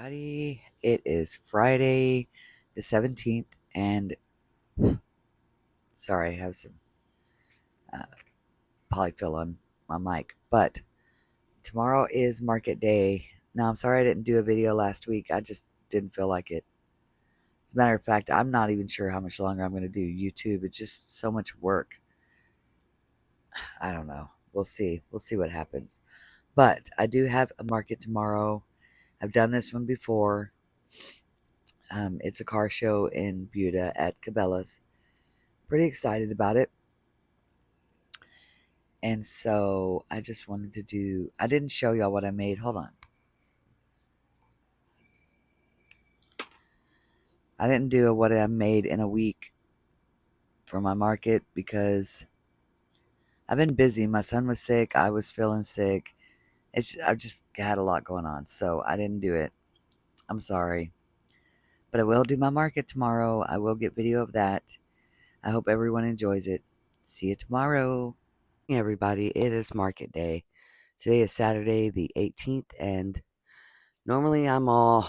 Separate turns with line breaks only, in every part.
everybody. It is Friday the 17th, and sorry, I have some uh, polyfill on my mic, but tomorrow is market day. Now, I'm sorry I didn't do a video last week. I just didn't feel like it. As a matter of fact, I'm not even sure how much longer I'm going to do YouTube. It's just so much work. I don't know. We'll see. We'll see what happens. But I do have a market tomorrow. I've done this one before. It's a car show in Buda at Cabela's. Pretty excited about it. And so I just wanted to do, I didn't show y'all what I made. Hold on. I didn't do what I made in a week for my market because I've been busy. My son was sick. I was feeling sick. I've just had a lot going on. So I didn't do it. I'm sorry. But I will do my market tomorrow. I will get video of that. I hope everyone enjoys it. See you tomorrow. Hey everybody, it is market day. Today is Saturday the 18th, and normally I'm all,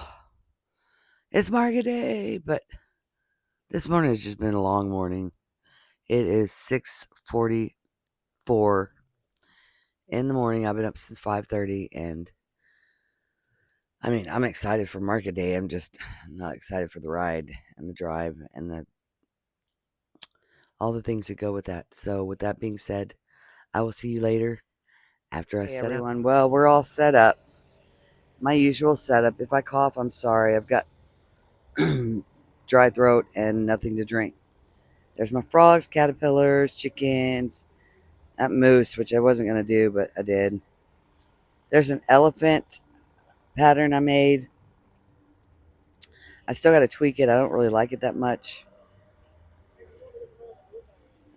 it's market day, but this morning has just been a long morning. It is 6:44 in the morning. I've been up since 5:30, and I mean, I'm excited for market day. I'm just not excited for the ride and the drive and all the things that go with that. So with that being said, I will see you later after I set everyone up. Well, we're all set up. My usual setup. If I cough, I'm sorry. I've got dry throat and nothing to drink. There's my frogs, caterpillars, chickens, that moose, which I wasn't going to do, but I did. There's an elephant pattern I made. I still got to tweak it. I don't really like it that much.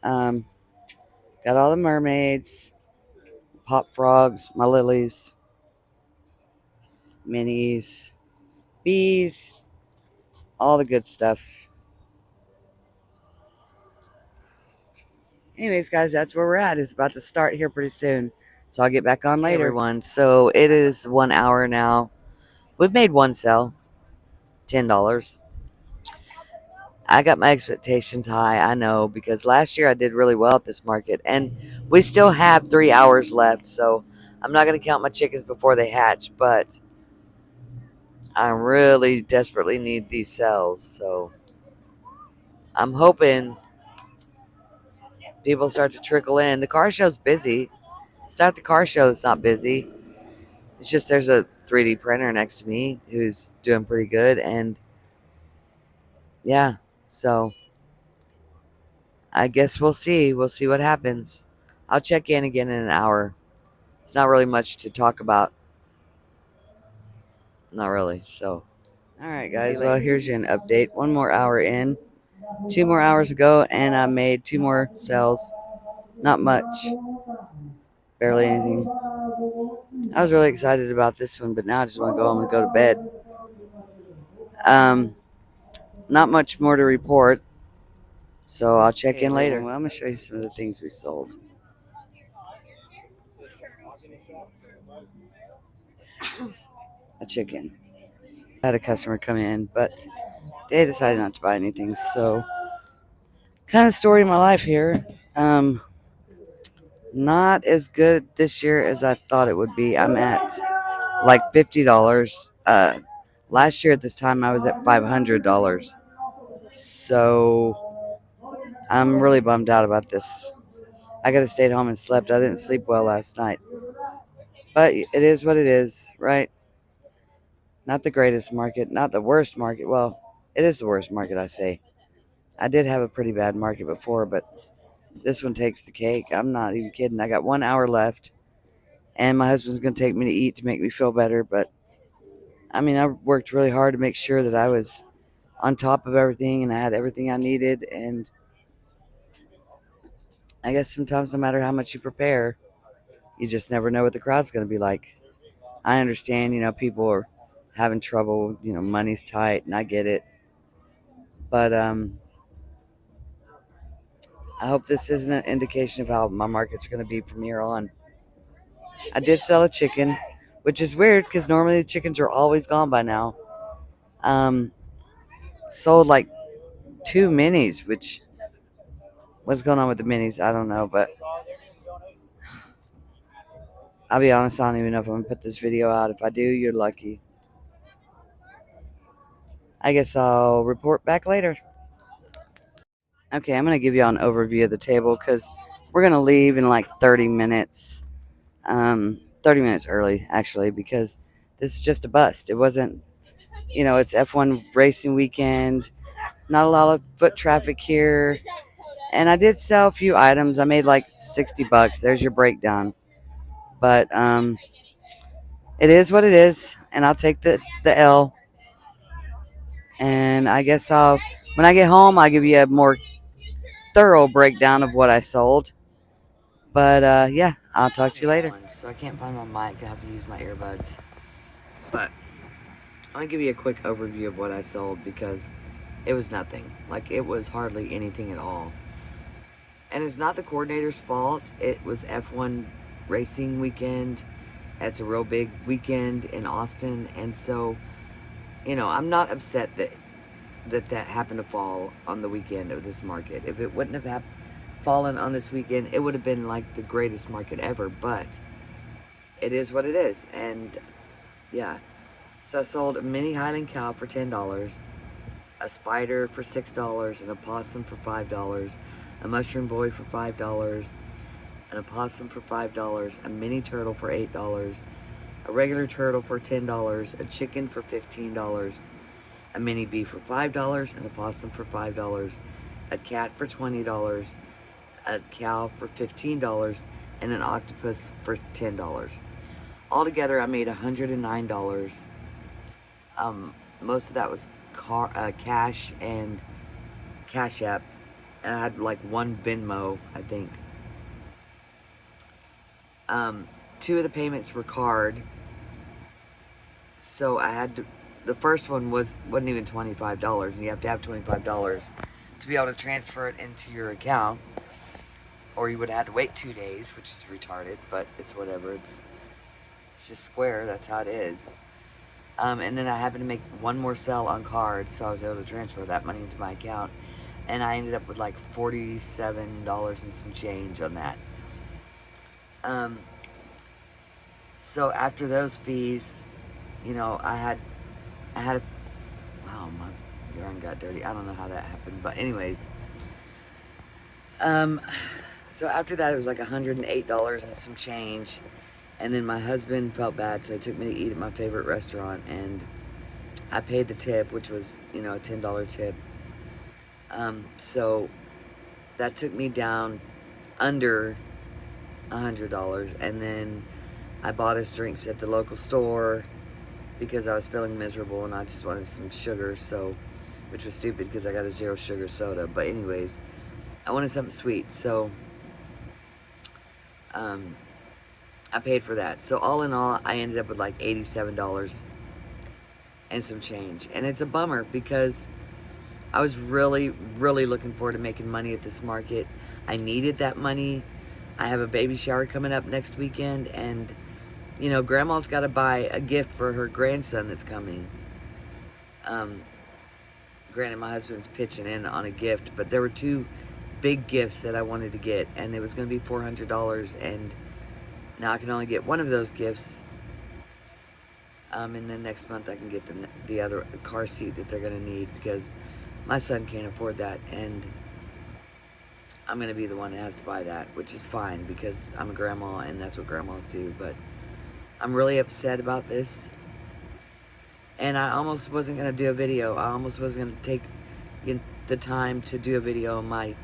Got all the mermaids, pop frogs, my lilies, minis, bees, all the good stuff. Anyways, guys, that's where we're at. It's about to start here pretty soon. So I'll get back on later. Hey everyone. So it is 1 hour now. We've made one sale, $10. I got my expectations high, I know, because last year I did really well at this market, and we still have 3 hours left, so I'm not going to count my chickens before they hatch, but I really desperately need these sales, so I'm hoping people start to trickle in. The car show's busy. It's not the car show that's not busy. It's just there's a 3D printer next to me who's doing pretty good, and yeah, so I guess we'll see. We'll see what happens. I'll check in again in an hour. It's not really much to talk about. Not really. So, all right, guys. Well, here's an update. 1 more hour in. 2 more hours ago, and I made 2 more sales. Not much. Barely anything. I was really excited about this one, but now I just want to go home and go to bed. Not much more to report. So I'll check in later. Well, I'm going to show you some of the things we sold. A chicken. I had a customer come in, but they decided not to buy anything. So, kind of story of my life here. Not as good this year as I thought it would be. I'm at like $50. Last year at this time I was at $500. So I'm really bummed out about this. I could have stayed home and slept. I didn't sleep well last night. But it is what it is, right? Not the greatest market, not the worst market. Well, it is the worst market, I say. I did have a pretty bad market before, but this one takes the cake. I'm not even kidding. I got 1 hour left, and my husband's going to take me to eat to make me feel better. But, I mean, I worked really hard to make sure that I was on top of everything and I had everything I needed. And I guess sometimes no matter how much you prepare, you just never know what the crowd's going to be like. I understand, people are having trouble, money's tight, and I get it. But I hope this isn't an indication of how my market's going to be from here on. I did sell a chicken, which is weird because normally the chickens are always gone by now. sold like 2 minis, which, what's going on with the minis, I don't know, but I'll be honest, I don't even know if I'm gonna put this video out. If I do, you're lucky. I guess I'll report back later. Okay, I'm gonna give you an overview of the table because we're gonna leave in like 30 minutes. 30 minutes early, actually, because this is just a bust. It wasn't, it's F1 racing weekend. Not a lot of foot traffic here. And I did sell a few items. I made like $60. There's your breakdown. But it is what it is, and I'll take the L. And I guess when I get home, I'll give you a more thorough breakdown of what I sold. But yeah, I'll talk to you later. So I can't find my mic. I have to use my earbuds. But I'm gonna give you a quick overview of what I sold because it was nothing. Like, it was hardly anything at all. And it's not the coordinator's fault. It was F1 racing weekend. It's a real big weekend in Austin. And so, I'm not upset that happened to fall on the weekend of this market. If it wouldn't have fallen on this weekend, it would have been like the greatest market ever. But it is what it is. And yeah. So I sold a mini Highland cow for $10. A spider for $6, an opossum for $5, a mushroom boy for $5, an opossum for $5, a mini turtle for $8, a regular turtle for $10, a chicken for $15, a mini bee for $5, an opossum for $5, a cat for $20, a cow for $15, and an octopus for $10. Altogether, I made $109. Most of that was cash and Cash App, and I had like one Venmo, I think. 2 of the payments were card, so I had to. The first one wasn't even $25, and you have to have $25 to be able to transfer it into your account, or you would have to wait 2 days, which is retarded, but it's whatever. It's just square. That's how it is. And then I happened to make one more sale on cards, so I was able to transfer that money into my account. And I ended up with like $47 and some change on that. So after those fees, I had wow, my yarn got dirty. I don't know how that happened, but anyways. So after that, it was like $108 and some change. And then my husband felt bad, so he took me to eat at my favorite restaurant, and I paid the tip, which was, a $10 tip. So that took me down under $100, and then I bought us drinks at the local store because I was feeling miserable and I just wanted some sugar, which was stupid because I got a 0 sugar soda. But anyways, I wanted something sweet, so I paid for that. So all in all, I ended up with like $87 and some change. And it's a bummer because I was really, really looking forward to making money at this market. I needed that money. I have a baby shower coming up next weekend, and Grandma's got to buy a gift for her grandson that's coming. Granted, my husband's pitching in on a gift, but there were 2 big gifts that I wanted to get, and it was going to be $400, and now I can only get one of those gifts. And then next month I can get the other car seat that they're going to need because my son can't afford that, and I'm going to be the one that has to buy that, which is fine because I'm a grandma and that's what grandmas do. But I'm really upset about this, and I almost wasn't going to do a video. I almost wasn't going to take the time to do a video. My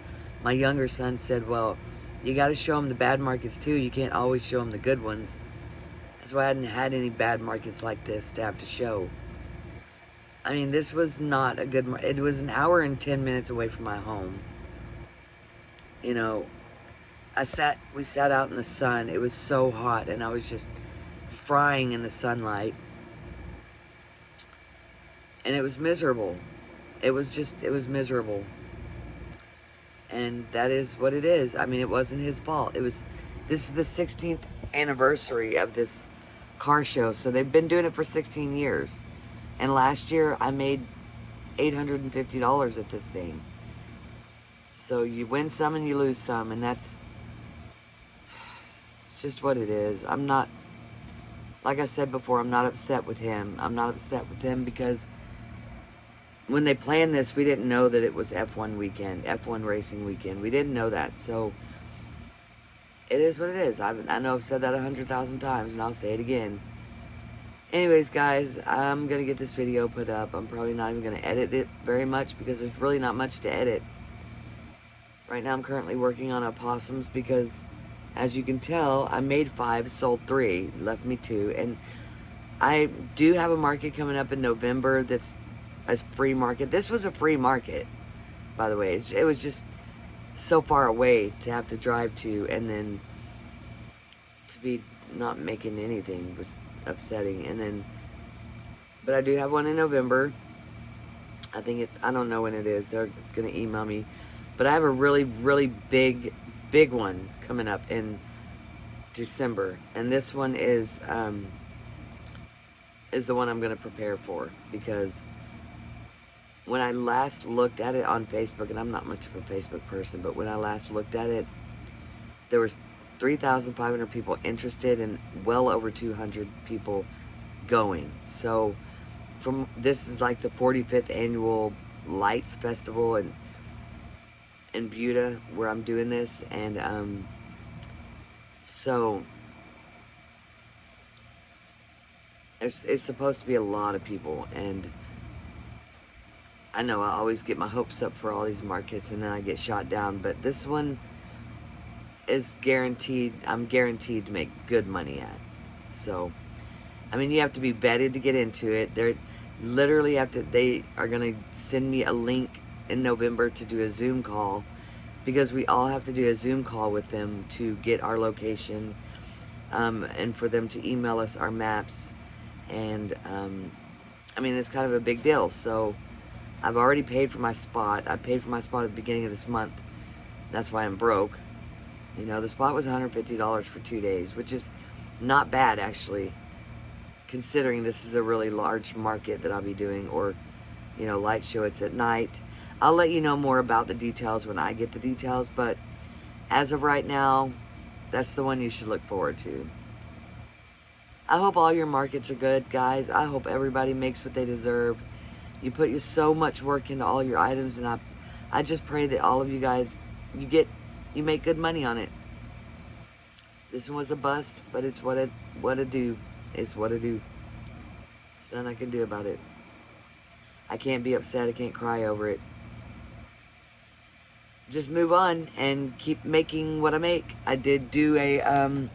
younger son said, well, you got to show them the bad markets too. You can't always show them the good ones. That's why I hadn't had any bad markets like this to have to show. I mean, this was not a good market. It was an hour and 10 minutes away from my home. We sat out in the sun. It was so hot, and I was just frying in the sunlight. And it was miserable. It was miserable. And that is what it is. I mean, it wasn't his fault. This is the 16th anniversary of this car show. So they've been doing it for 16 years. And last year I made $850 at this thing. So you win some and you lose some, and it's just what it is. I'm not, like I said before, I'm not upset with him. I'm not upset with him because when they planned this, we didn't know that it was F1 weekend, F1 racing weekend. We didn't know that. So it is what it is. I know I've said that 100,000 times, and I'll say it again. Anyways, guys, I'm going to get this video put up. I'm probably not even going to edit it very much because there's really not much to edit. Right now I'm currently working on opossums because, as you can tell, I made 5, sold 3, left me 2. And I do have a market coming up in November that's a free market. This was a free market, by the way. It was just so far away to have to drive to, and then to be not making anything was upsetting. And then, but I do have one in November. I think it's, I don't know when it is. They're going to email me. But I have a really, really big one coming up in December. And this one is the one I'm going to prepare for. Because when I last looked at it on Facebook, and I'm not much of a Facebook person, but when I last looked at it, there was 3,500 people interested and well over 200 people going. So this is like the 45th annual Lights Festival in Buda where I'm doing this, and so it's supposed to be a lot of people. And I know I always get my hopes up for all these markets and then I get shot down, but this one is guaranteed. I'm guaranteed to make good money at. So I mean, you have to be vetted to get into it. They're literally they are going to send me a link in November to do a Zoom call, because we all have to do a Zoom call with them to get our location, and for them to email us our maps. And I mean, it's kind of a big deal. So I've already paid for my spot. I paid for my spot at the beginning of this month. That's why I'm broke. You know, the spot was $150 for 2 days, which is not bad, actually, considering this is a really large market that I'll be doing, or, you know, light show. It's at night. I'll let you know more about the details when I get the details, but as of right now, that's the one you should look forward to. I hope all your markets are good, guys. I hope everybody makes what they deserve. You put so much work into all your items, and I just pray that all of you guys, you make good money on it. This one was a bust, but it's what it do. It's what it do. There's nothing I can do about it. I can't be upset. I can't cry over it. Just move on and keep making what I make. I did do an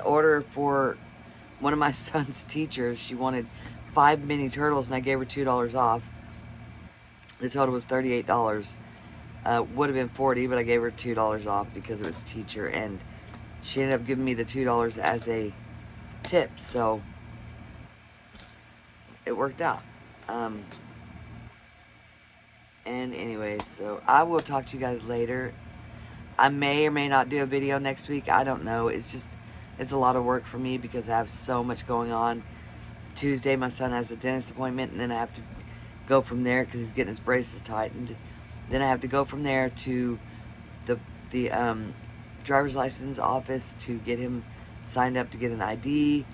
order for one of my son's teachers. She wanted 5 mini turtles, and I gave her $2 off. The total was $38. Would have been $40, but I gave her $2 off because it was teacher, and she ended up giving me the $2 as a tip, so it worked out. And anyway, so I will talk to you guys later. I may or may not do a video next week. I don't know. It's a lot of work for me because I have so much going on. Tuesday, my son has a dentist appointment, and then I have to go from there because he's getting his braces tightened. Then I have to go from there to the driver's license office to get him signed up to get an ID.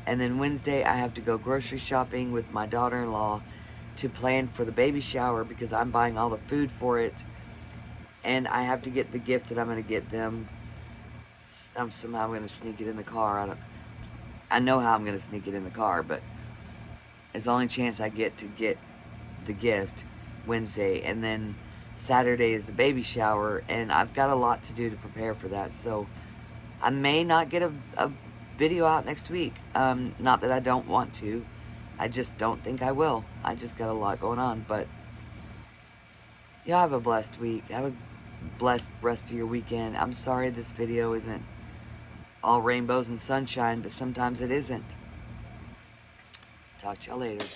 And then Wednesday, I have to go grocery shopping with my daughter-in-law to plan for the baby shower because I'm buying all the food for it. And I have to get the gift that I'm going to get them. Somehow I'm going to sneak it in the car. I know how I'm going to sneak it in the car, but it's the only chance I get to get the gift Wednesday. And then Saturday is the baby shower, and I've got a lot to do to prepare for that. So I may not get a video out next week. Not that I don't want to. I just don't think I will. I just got a lot going on. But y'all have a blessed week. Have a blessed rest of your weekend. I'm sorry this video isn't all rainbows and sunshine, but sometimes it isn't. Talk to y'all later.